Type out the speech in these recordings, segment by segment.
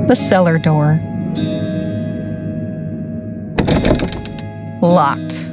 The cellar door. Locked.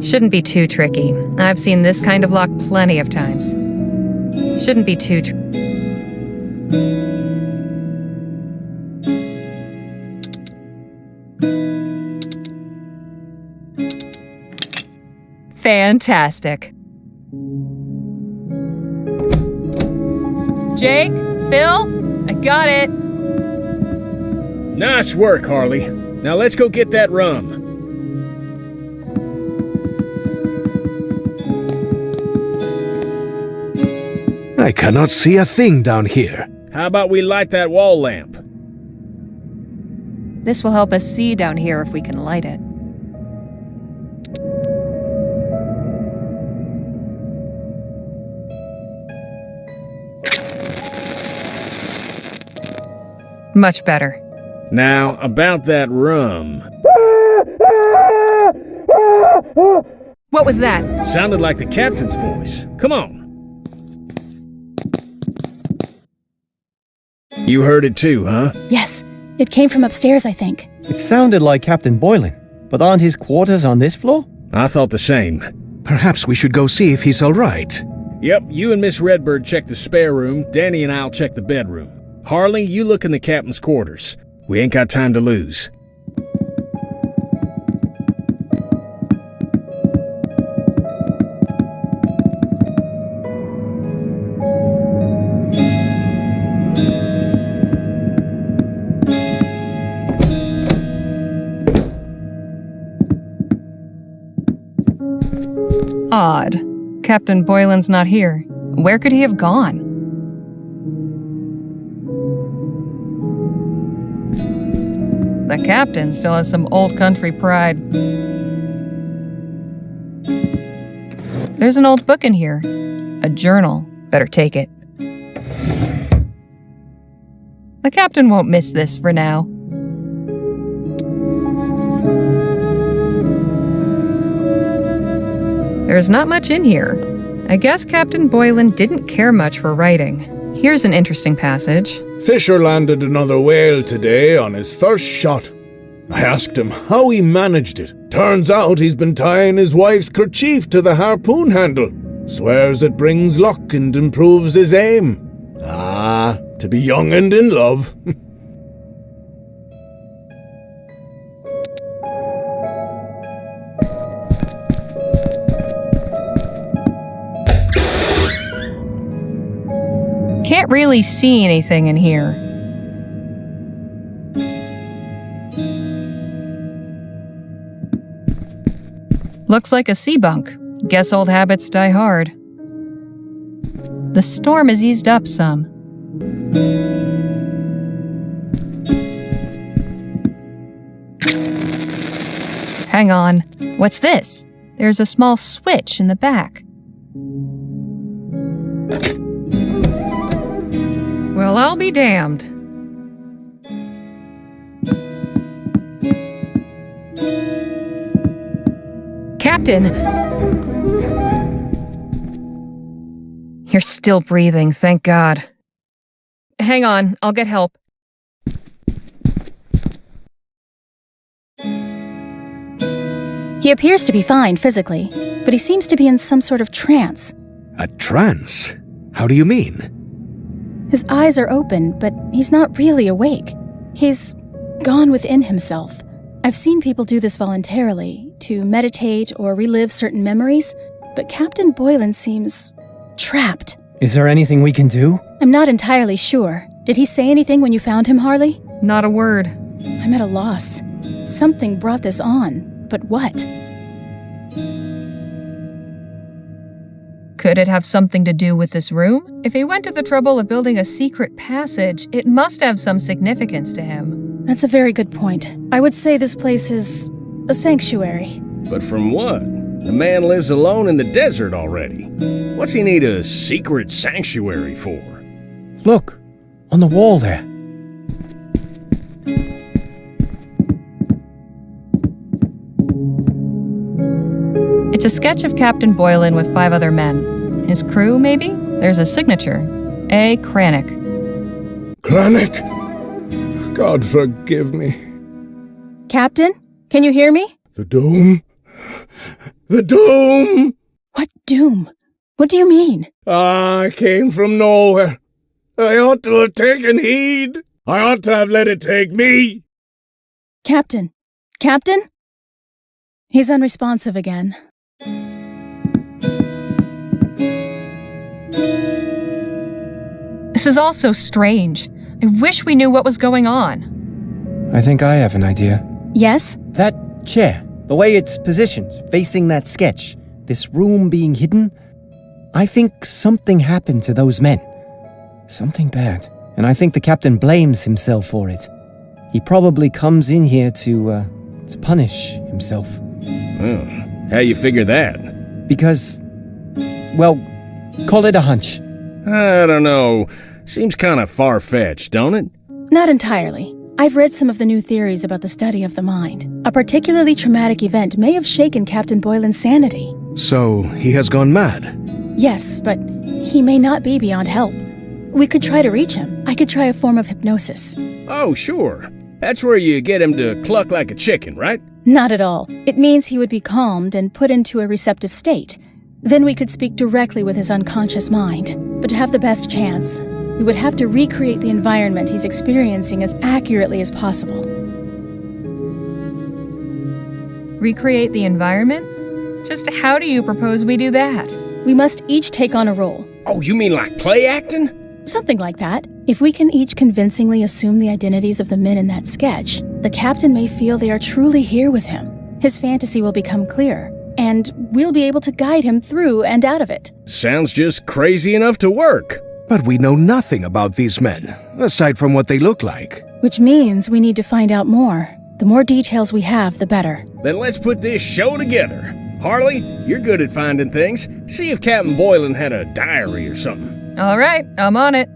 Shouldn't be too tricky. I've seen this kind of lock plenty of times. Shouldn't be too Fantastic. Jake? Phil? I got it. Nice work, Harley. Now let's go get that rum. I cannot see a thing down here. How about we light that wall lamp? This will help us see down here if we can light it. Much better. Now, about that rum. What was that? Sounded like the captain's voice. Come on. You heard it too, huh? Yes, it came from upstairs, I think. It sounded like Captain Boylan, but aren't his quarters on this floor? I thought the same. Perhaps we should go see if he's all right. Yep, you and Miss Redbird check the spare room, Danny and I'll check the bedroom. Harley, you look in the captain's quarters. We ain't got time to lose. Odd. Captain Boylan's not here. Where could he have gone? The captain still has some old country pride. There's an old book in here. A journal. Better take it. The captain won't miss this for now. There's not much in here. I guess Captain Boylan didn't care much for writing. Here's an interesting passage. Fisher landed another whale today on his first shot. I asked him how he managed it. Turns out he's been tying his wife's kerchief to the harpoon handle. Swears it brings luck and improves his aim. Ah, to be young and in love. Can't really see anything in here. Looks like a sea bunk. Guess old habits die hard. The storm has eased up some. Hang on. What's this? There's a small switch in the back. Well, I'll be damned. Captain! You're still breathing, thank God. Hang on, I'll get help. He appears to be fine physically, but he seems to be in some sort of trance. A trance? How do you mean? His eyes are open, but he's not really awake. He's gone within himself. I've seen people do this voluntarily, to meditate or relive certain memories, but Captain Boylan seems trapped. Is there anything we can do? I'm not entirely sure. Did he say anything when you found him, Harley? Not a word. I'm at a loss. Something brought this on, but what? Could it have something to do with this room? If he went to the trouble of building a secret passage, it must have some significance to him. That's a very good point. I would say this place is a sanctuary. But from what? The man lives alone in the desert already. What's he need a secret sanctuary for? Look, on the wall there. It's a sketch of Captain Boylan with 5 other men. His crew, maybe? There's a signature. A. Cranach. Cranach! God forgive me. Captain, can you hear me? The dome? The dome! What doom? What do you mean? I came from nowhere. I ought to have taken heed. I ought to have let it take me. Captain? Captain? He's unresponsive again. This is all so strange. I wish we knew what was going on. I think I have an idea. Yes? That chair, the way it's positioned, facing that sketch, this room being hidden, I think something happened to those men. Something bad. And I think the captain blames himself for it. He probably comes in here to punish himself. Oh, how you figure that? Because, well, call it a hunch. I don't know. Seems kind of far-fetched, don't it? Not entirely. I've read some of the new theories about the study of the mind. A particularly traumatic event may have shaken Captain Boylan's sanity. So, he has gone mad? Yes, but he may not be beyond help. We could try to reach him. I could try a form of hypnosis. Oh, sure. That's where you get him to cluck like a chicken, right? Not at all. It means he would be calmed and put into a receptive state. Then we could speak directly with his unconscious mind. But to have the best chance, we would have to recreate the environment he's experiencing as accurately as possible. Recreate the environment? Just how do you propose we do that? We must each take on a role. Oh, you mean like play acting? Something like that. If we can each convincingly assume the identities of the men in that sketch, the captain may feel they are truly here with him. His fantasy will become clear, and we'll be able to guide him through and out of it. Sounds just crazy enough to work. But we know nothing about these men, aside from what they look like. Which means we need to find out more. The more details we have, the better. Then let's put this show together. Harley, you're good at finding things. See if Captain Boylan had a diary or something. All right, I'm on it.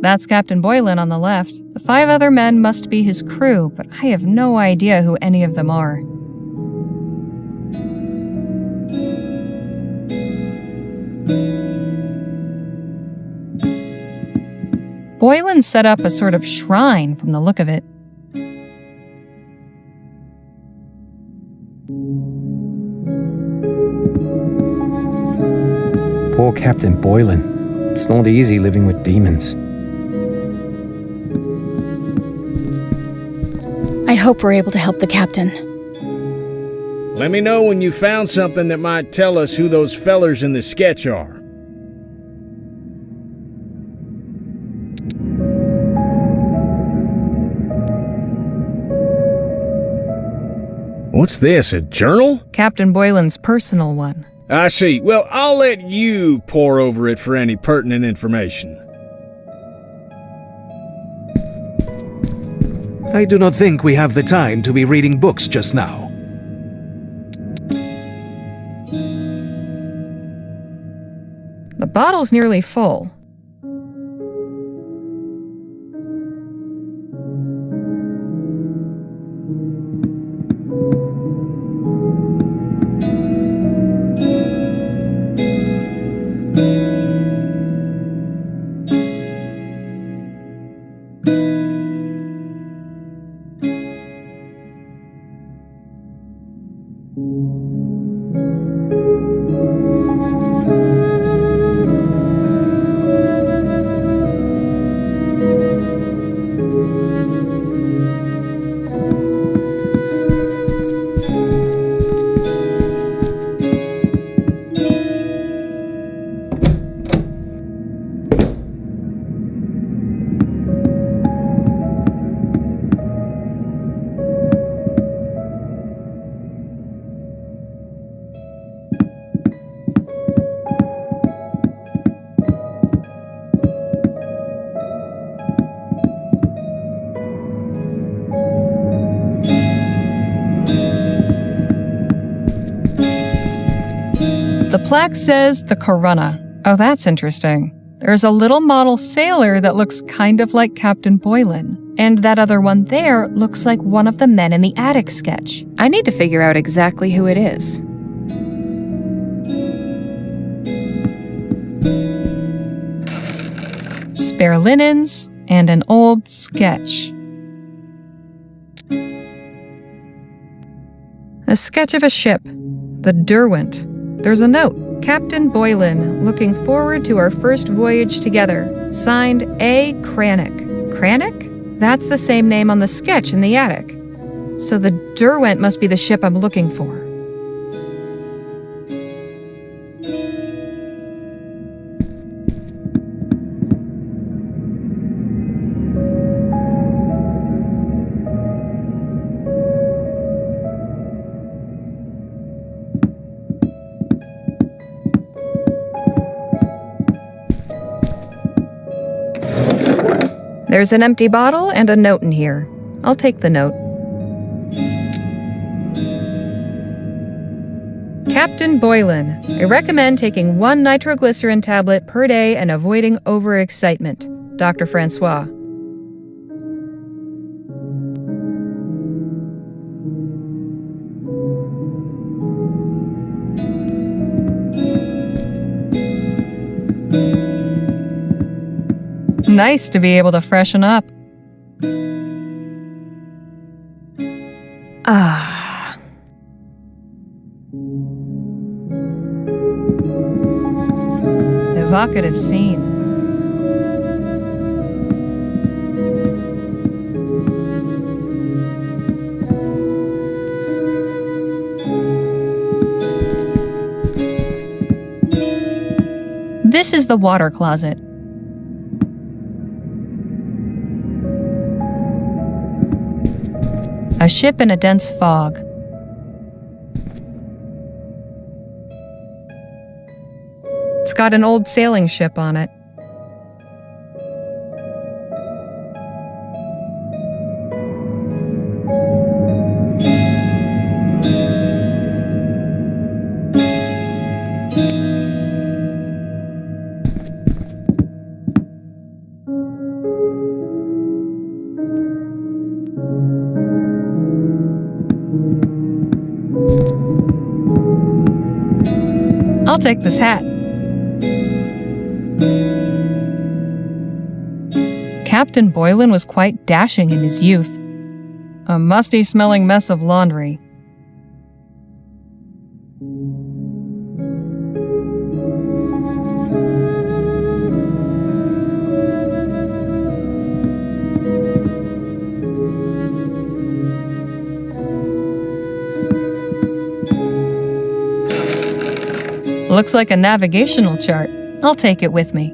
That's Captain Boylan on the left. The 5 other men must be his crew, but I have no idea who any of them are. Boylan set up a sort of shrine from the look of it. Poor Captain Boylan. It's not easy living with demons. I hope we're able to help the captain. Let me know when you found something that might tell us who those fellers in the sketch are. What's this, a journal? Captain Boylan's personal one. I see. Well, I'll let you pore over it for any pertinent information. I do not think we have the time to be reading books just now. The bottle's nearly full. plaque says the Corunna. Oh, that's interesting. There's a little model sailor that looks kind of like Captain Boylan. And that other one there looks like one of the men in the attic sketch. I need to figure out exactly who it is. Spare linens and an old sketch. A sketch of a ship, the Derwent. There's a note. Captain Boylan, looking forward to our first voyage together. Signed A. Cranach. Cranach? That's the same name on the sketch in the attic. So the Derwent must be the ship I'm looking for. There's an empty bottle and a note in here. I'll take the note. Captain Boylan, I recommend taking 1 nitroglycerin tablet per day and avoiding overexcitement. Dr. Francois. Nice to be able to freshen up. Ah. Evocative scene. This is the water closet. A ship in a dense fog. It's got an old sailing ship on it. I'll take this hat. Captain Boylan was quite dashing in his youth. A musty-smelling mess of laundry. Looks like a navigational chart. I'll take it with me.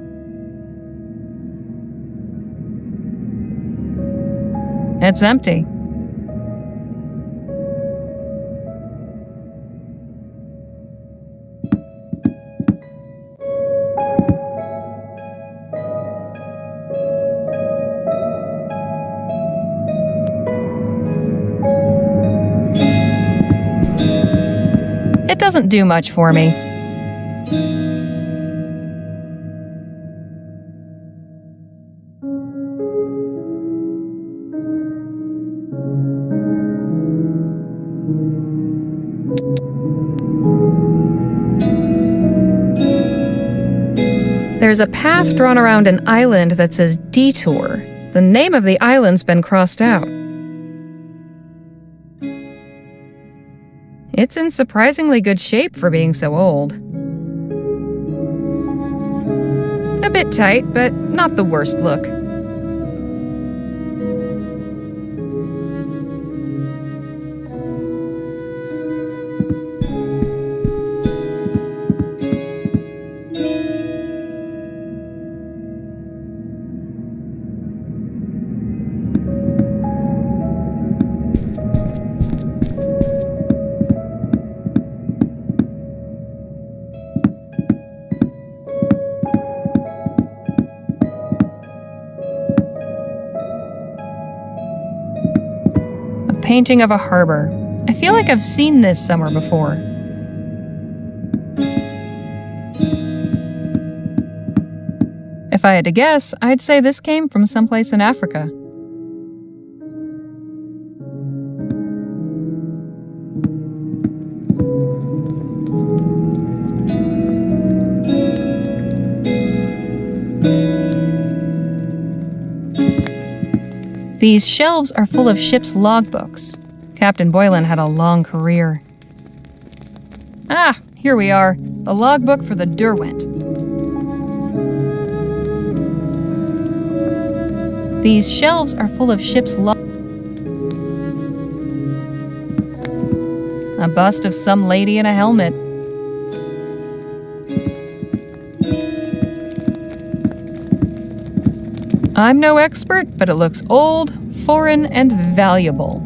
It's empty. It doesn't do much for me. There's a path drawn around an island that says Detour. The name of the island's been crossed out. It's in surprisingly good shape for being so old. A bit tight, but not the worst look. Painting of a harbor. I feel like I've seen this somewhere before. If I had to guess, I'd say this came from someplace in Africa. These shelves are full of ship's logbooks. Captain Boylan had a long career. Ah, here we are. The logbook for the Derwent. These shelves are full of ship's A bust of some lady in a helmet. I'm no expert, but it looks old, foreign, and valuable.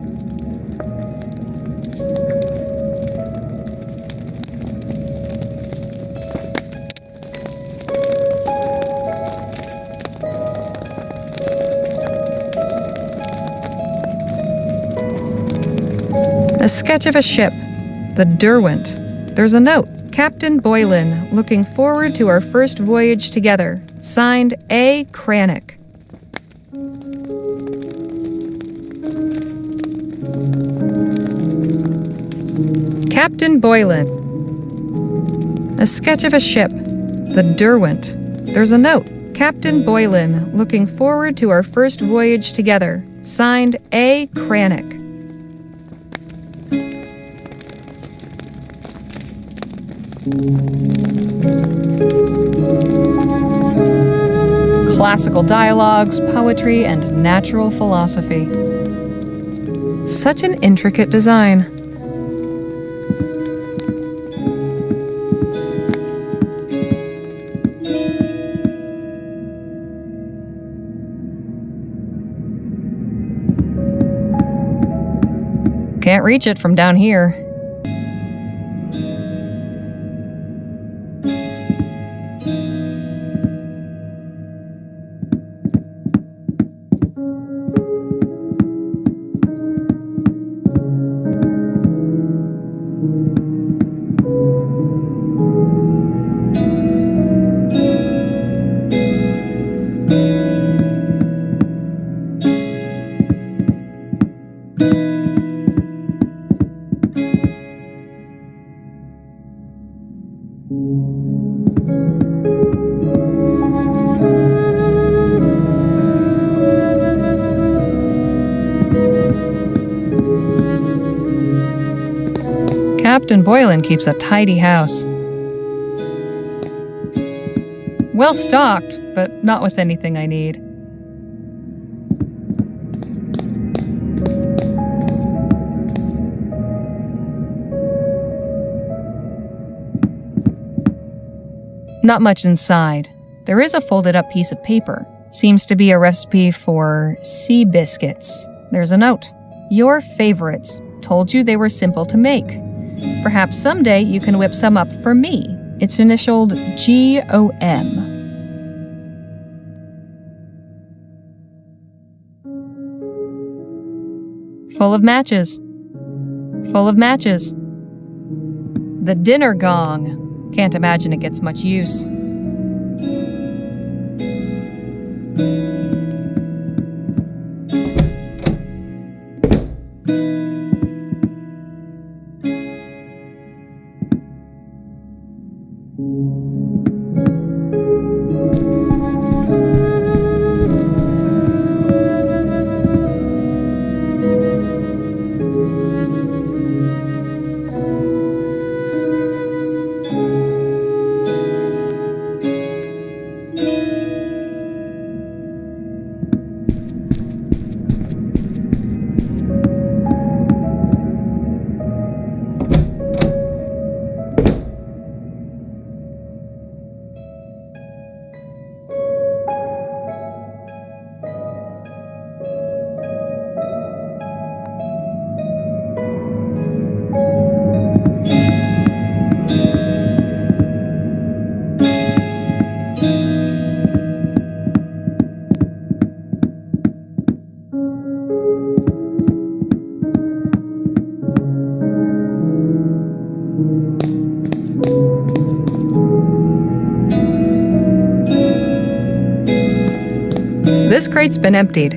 A sketch of a ship, the Derwent. There's a note. Captain Boylan, looking forward to our first voyage together. Signed, A. Cranach. Captain Boylan. A sketch of a ship, the Derwent. There's a note. Captain Boylan, looking forward to our first voyage together. Signed, A. Cranach. Classical dialogues, poetry, and natural philosophy. Such an intricate design. Can't reach it from down here. Captain Boylan keeps a tidy house. Well stocked, but not with anything I need. Not much inside. There is a folded up piece of paper. Seems to be a recipe for sea biscuits. There's a note. Your favorites. Told you they were simple to make. Perhaps someday you can whip some up for me. It's initialed GOM. Full of matches. Full of matches. The dinner gong. Can't imagine it gets much use. This crate's been emptied.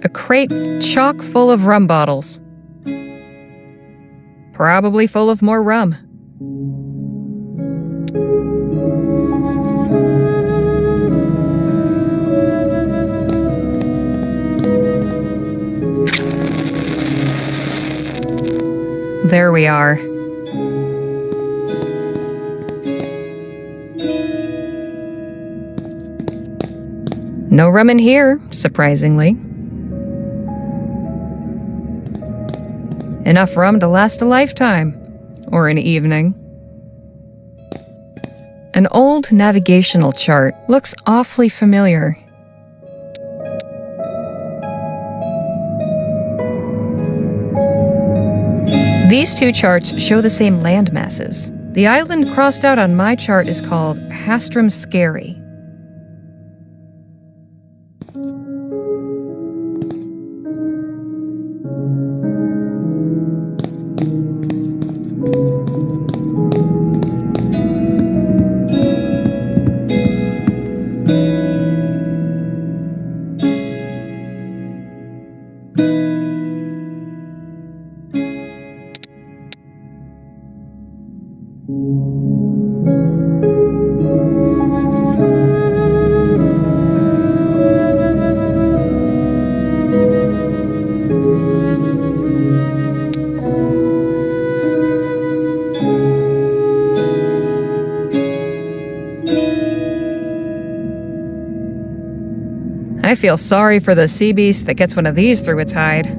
A crate chock full of rum bottles. Probably full of more rum. There we are. No rum in here, surprisingly. Enough rum to last a lifetime, or an evening. An old navigational chart looks awfully familiar. These two charts show the same land masses. The island crossed out on my chart is called Hastram Skerry. I feel sorry for the sea beast that gets one of these through its hide.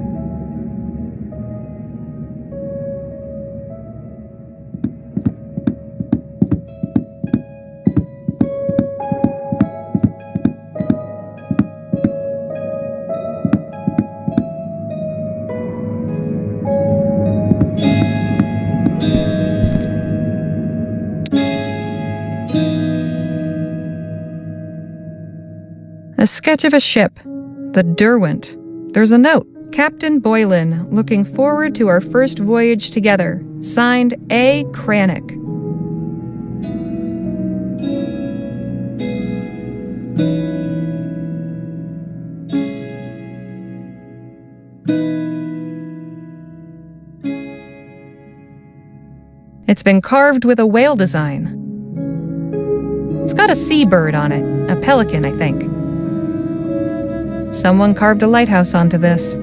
A sketch of a ship, the Derwent. There's a note. Captain Boylan, looking forward to our first voyage together. Signed, A. Cranach. It's been carved with a whale design. It's got a seabird on it, a pelican, I think. Someone carved a lighthouse onto this.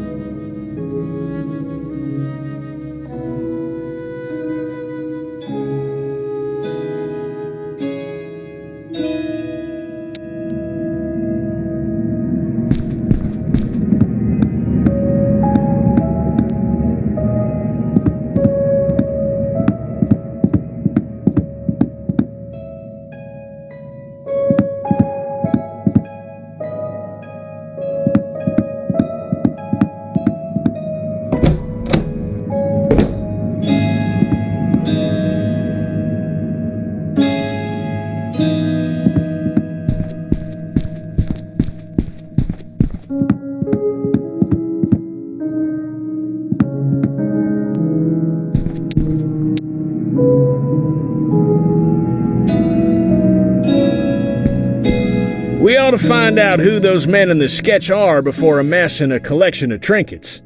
We ought to find out who those men in the sketch are before amassing a collection of trinkets.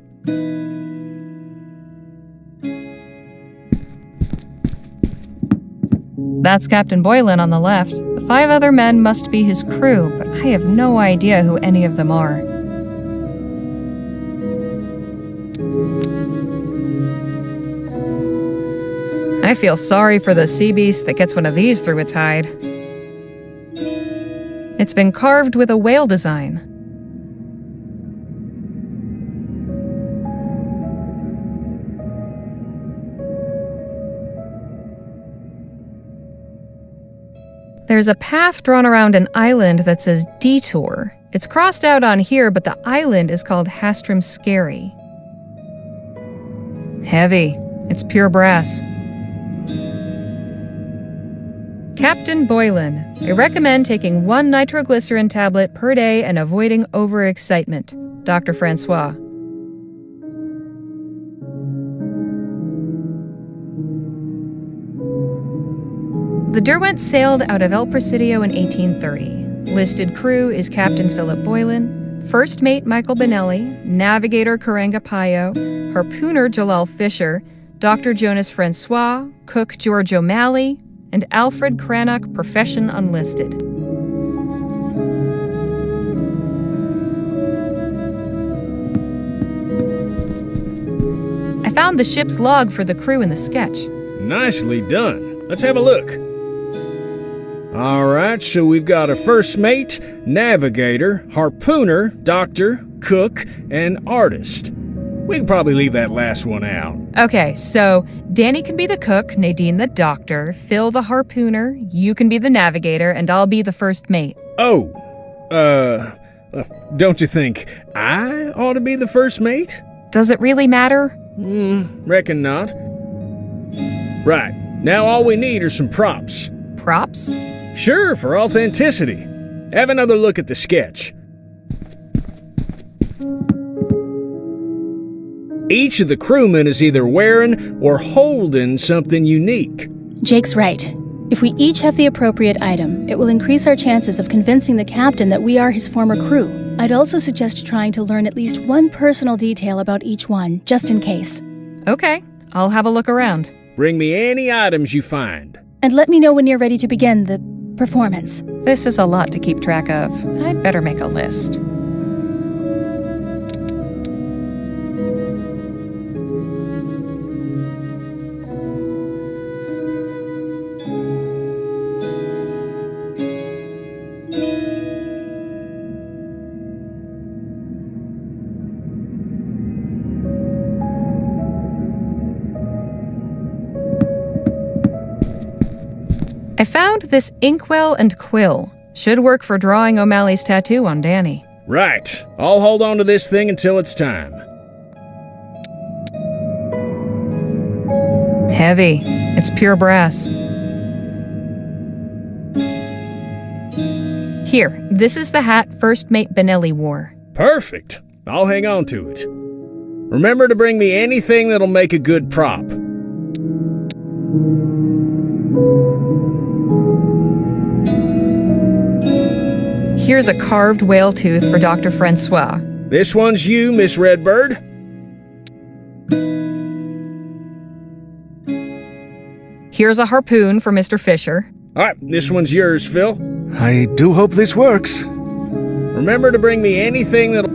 That's Captain Boylan on the left. The 5 other men must be his crew, but I have no idea who any of them are. I feel sorry for the sea beast that gets one of these through its hide. It's been carved with a whale design. There's a path drawn around an island that says Detour. It's crossed out on here, but the island is called Hastram Skerry. Heavy. It's pure brass. Captain Boylan, I recommend taking 1 nitroglycerin tablet per day and avoiding overexcitement. Dr. Francois. The Derwent sailed out of El Presidio in 1830. Listed crew is Captain Philip Boylan, First Mate Michael Benelli, Navigator Karanga Payo, Harpooner Jalal Fisher, Dr. Jonas Francois, Cook George O'Malley, and Alfred Cranach, Profession Unlisted. I found the ship's log for the crew in the sketch. Nicely done. Let's have a look. All right, so we've got a first mate, navigator, harpooner, doctor, cook, and artist. We can probably leave that last one out. Okay, so Danny can be the cook, Nadine the doctor, Phil the harpooner, you can be the navigator, and I'll be the first mate. Oh, don't you think I ought to be the first mate? Does it really matter? Reckon not. Right, now all we need are some props. Props? Sure, for authenticity. Have another look at the sketch. Each of the crewmen is either wearing or holding something unique. Jake's right. If we each have the appropriate item, it will increase our chances of convincing the captain that we are his former crew. I'd also suggest trying to learn at least one personal detail about each one, just in case. Okay, I'll have a look around. Bring me any items you find. And let me know when you're ready to begin the performance. This is a lot to keep track of. I'd better make a list. I found this inkwell and quill. Should work for drawing O'Malley's tattoo on Danny. Right. I'll hold on to this thing until it's time. Heavy. It's pure brass. Here, this is the hat First Mate Benelli wore. Perfect. I'll hang on to it. Remember to bring me anything that'll make a good prop. Here's a carved whale tooth for Dr. Francois. This one's you, Miss Redbird. Here's a harpoon for Mr. Fisher. All right, this one's yours, Phil. I do hope this works. Remember to bring me anything that'll...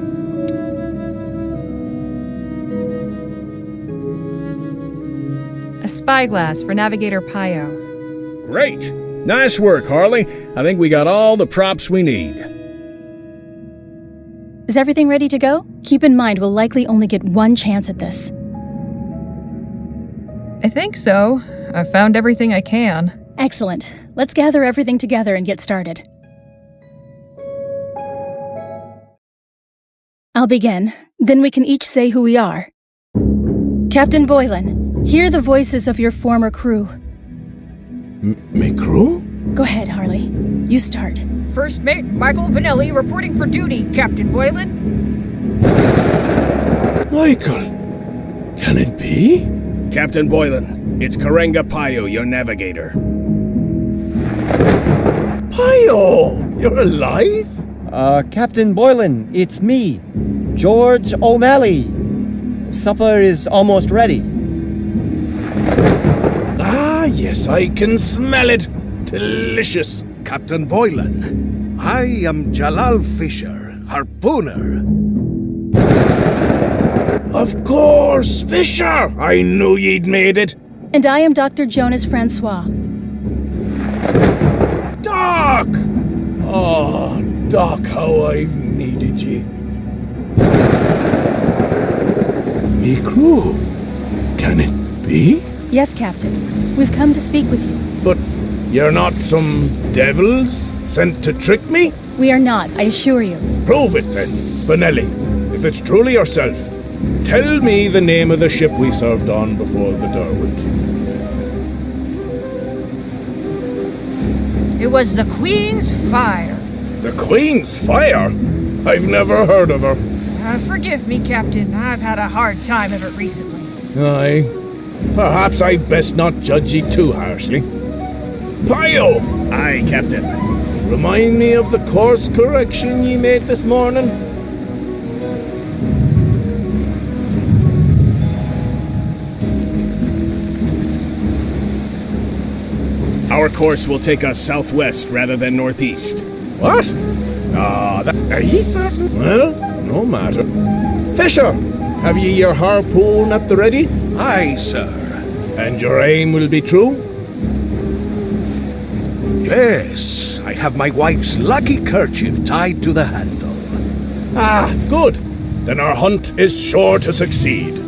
A spyglass for Navigator Payo. Great. Nice work, Harley. I think we got all the props we need. Is everything ready to go? Keep in mind we'll likely only get one chance at this. I think so. I've found everything I can. Excellent. Let's gather everything together and get started. I'll begin. Then we can each say who we are. Captain Boylan, hear the voices of your former crew. Me crew? Go ahead, Harley. You start. First Mate Michael Benelli reporting for duty, Captain Boylan. Michael, can it be? Captain Boylan, it's Karanga Payo, your navigator. Payo, you're alive? Captain Boylan, it's me, George O'Malley. Supper is almost ready. Ah, yes, I can smell it. Delicious. Captain Boylan, I am Jalal Fisher, harpooner. Of course, Fisher! I knew ye'd made it. And I am Dr. Jonas Francois. Doc! Oh, Doc, how I've needed ye. Me crew, can it be? Yes, Captain. We've come to speak with you. But you're not some devils sent to trick me? We are not, I assure you. Prove it then, Benelli. If it's truly yourself, tell me the name of the ship we served on before the Derwent. It was the Queen's Fire. The Queen's Fire? I've never heard of her. Forgive me, Captain. I've had a hard time of it recently. Aye. Perhaps I'd best not judge ye too harshly. Payo! Aye, Captain. remind me of the course correction ye made this morning? Our course will take us southwest rather than northeast. What? Are ye certain? Well, no matter. Fisher, have ye your harpoon at the ready? Aye, sir. And your aim will be true? Yes, I have my wife's lucky kerchief tied to the handle. Ah, good. Then our hunt is sure to succeed.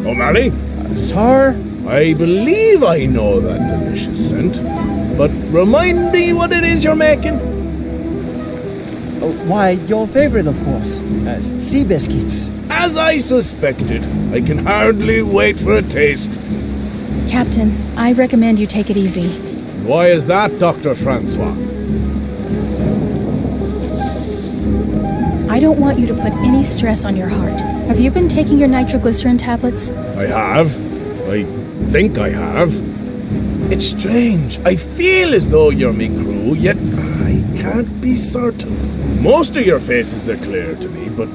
O'Malley, Sir? I believe I know that delicious scent, but remind me what it is you're making. Oh, why, your favorite, of course. Sea biscuits. As I suspected, I can hardly wait for a taste. Captain, I recommend you take it easy. Why is that, Dr. Francois? I don't want you to put any stress on your heart. Have you been taking your nitroglycerin tablets? I have. I think I have. It's strange. I feel as though you're me crew, yet I can't be certain. Most of your faces are clear to me, but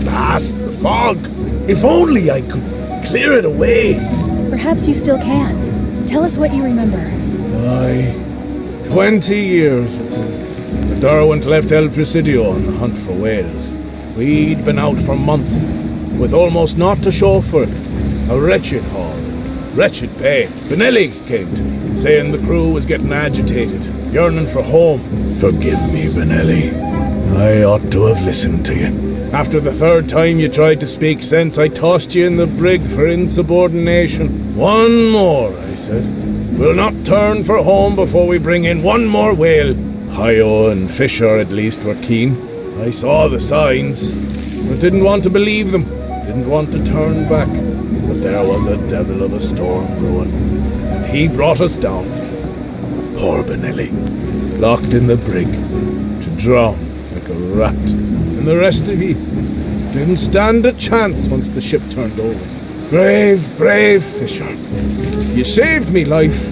past the fog. If only I could clear it away. Perhaps you still can. Tell us what you remember. Aye, 20 years ago, the Derwent left El Presidio on the hunt for whales. We'd been out for months, with almost naught to show for it. A wretched haul, wretched pay. Benelli came to me, saying the crew was getting agitated, yearning for home. Forgive me, Benelli. I ought to have listened to you. After the third time you tried to speak sense, I tossed you in the brig for insubordination. One more, I said. We'll not turn for home before we bring in one more whale. Hyo and Fisher, at least, were keen. I saw the signs, but didn't want to believe them. Didn't want to turn back. But there was a devil of a storm brewing, and he brought us down. Poor Benelli, locked in the brig, to drown like a rat. And the rest of ye didn't stand a chance once the ship turned over. Brave, brave Fisher. You saved me life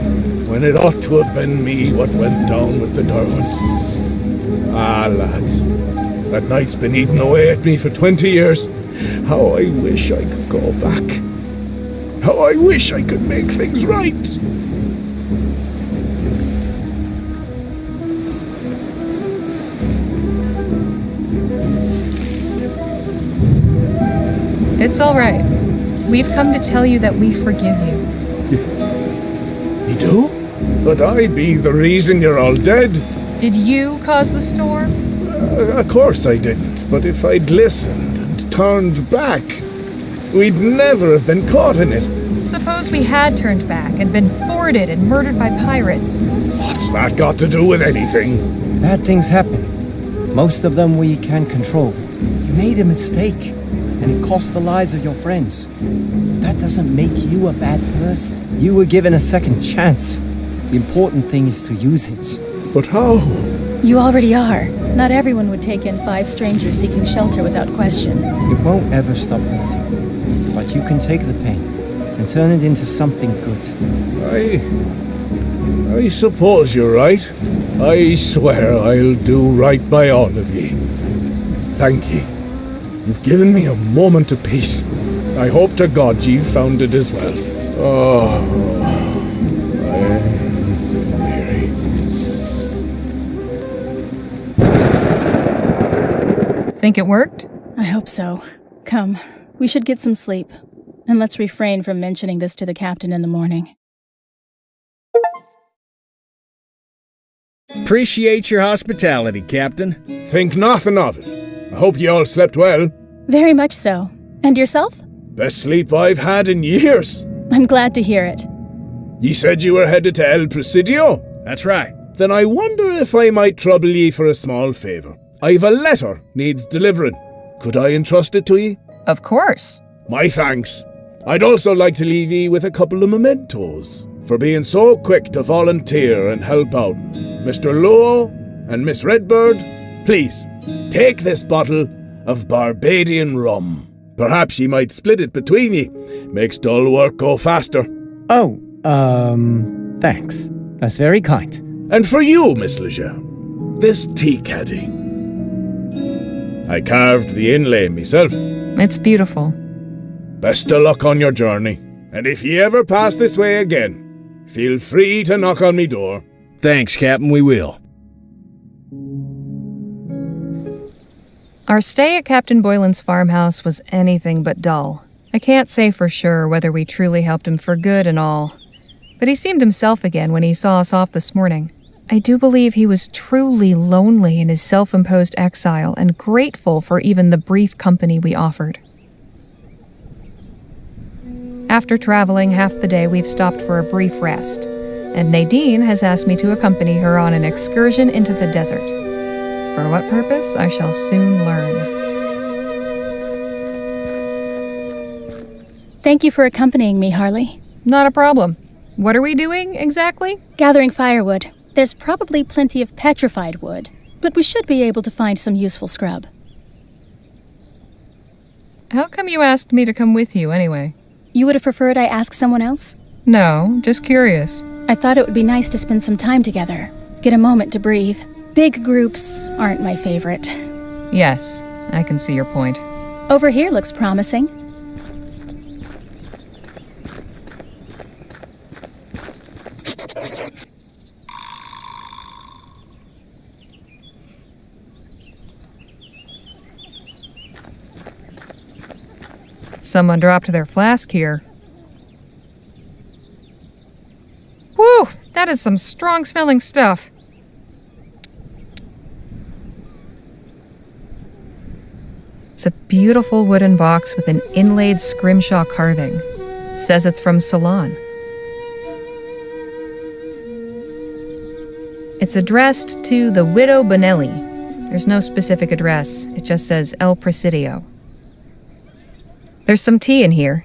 when it ought to have been me what went down with the Derwent. Ah, lads, that night's been eating away at me for 20 years. How I wish I could go back. How I wish I could make things right. It's all right. We've come to tell you that we forgive you. You do? But I be the reason you're all dead. Did you cause the storm? Of course I didn't, but if I'd listened and turned back, we'd never have been caught in it. Suppose we had turned back and been boarded and murdered by pirates. What's that got to do with anything? Bad things happen. Most of them we can't control. You made a mistake, and it cost the lives of your friends. That doesn't make you a bad person. You were given a second chance. The important thing is to use it. But how? You already are. Not everyone would take in 5 strangers seeking shelter without question. It won't ever stop hurting. But you can take the pain and turn it into something good. I suppose you're right. I swear I'll do right by all of ye. Thank ye. You've given me a moment of peace. I hope to God you've found it as well. Oh, I'm weary. Think it worked? I hope so. Come, we should get some sleep. And let's refrain from mentioning this to the captain in the morning. Appreciate your hospitality, Captain. Think nothing of it. I hope you all slept well. Very much so. And yourself? Best sleep I've had in years. I'm glad to hear it. Ye said you were headed to El Presidio? That's right. Then I wonder if I might trouble ye for a small favour. I've a letter needs delivering. Could I entrust it to ye? Of course. My thanks. I'd also like to leave ye with a couple of mementos for being so quick to volunteer and help out. Mr. Luo and Miss Redbird, please, take this bottle of Barbadian rum. Perhaps ye might split it between ye. Makes dull work go faster. Oh, thanks. That's very kind. And for you, Miss Leger, this tea caddy. I carved the inlay myself. It's beautiful. Best of luck on your journey. And if ye ever pass this way again, feel free to knock on me door. Thanks, Captain, we will. Our stay at Captain Boylan's farmhouse was anything but dull. I can't say for sure whether we truly helped him for good and all, but he seemed himself again when he saw us off this morning. I do believe he was truly lonely in his self-imposed exile and grateful for even the brief company we offered. After traveling half the day, we've stopped for a brief rest, and Nadine has asked me to accompany her on an excursion into the desert. For what purpose, I shall soon learn. Thank you for accompanying me, Harley. Not a problem. What are we doing, exactly? Gathering firewood. There's probably plenty of petrified wood, but we should be able to find some useful scrub. How come you asked me to come with you, anyway? You would have preferred I ask someone else? No, just curious. I thought it would be nice to spend some time together. Get a moment to breathe. Big groups aren't my favorite. Yes, I can see your point. Over here looks promising. Someone dropped their flask here. Whew, that is some strong-smelling stuff. It's a beautiful wooden box with an inlaid scrimshaw carving. Says it's from Ceylon. It's addressed to the Widow Bonelli. There's no specific address. It just says El Presidio. There's some tea in here.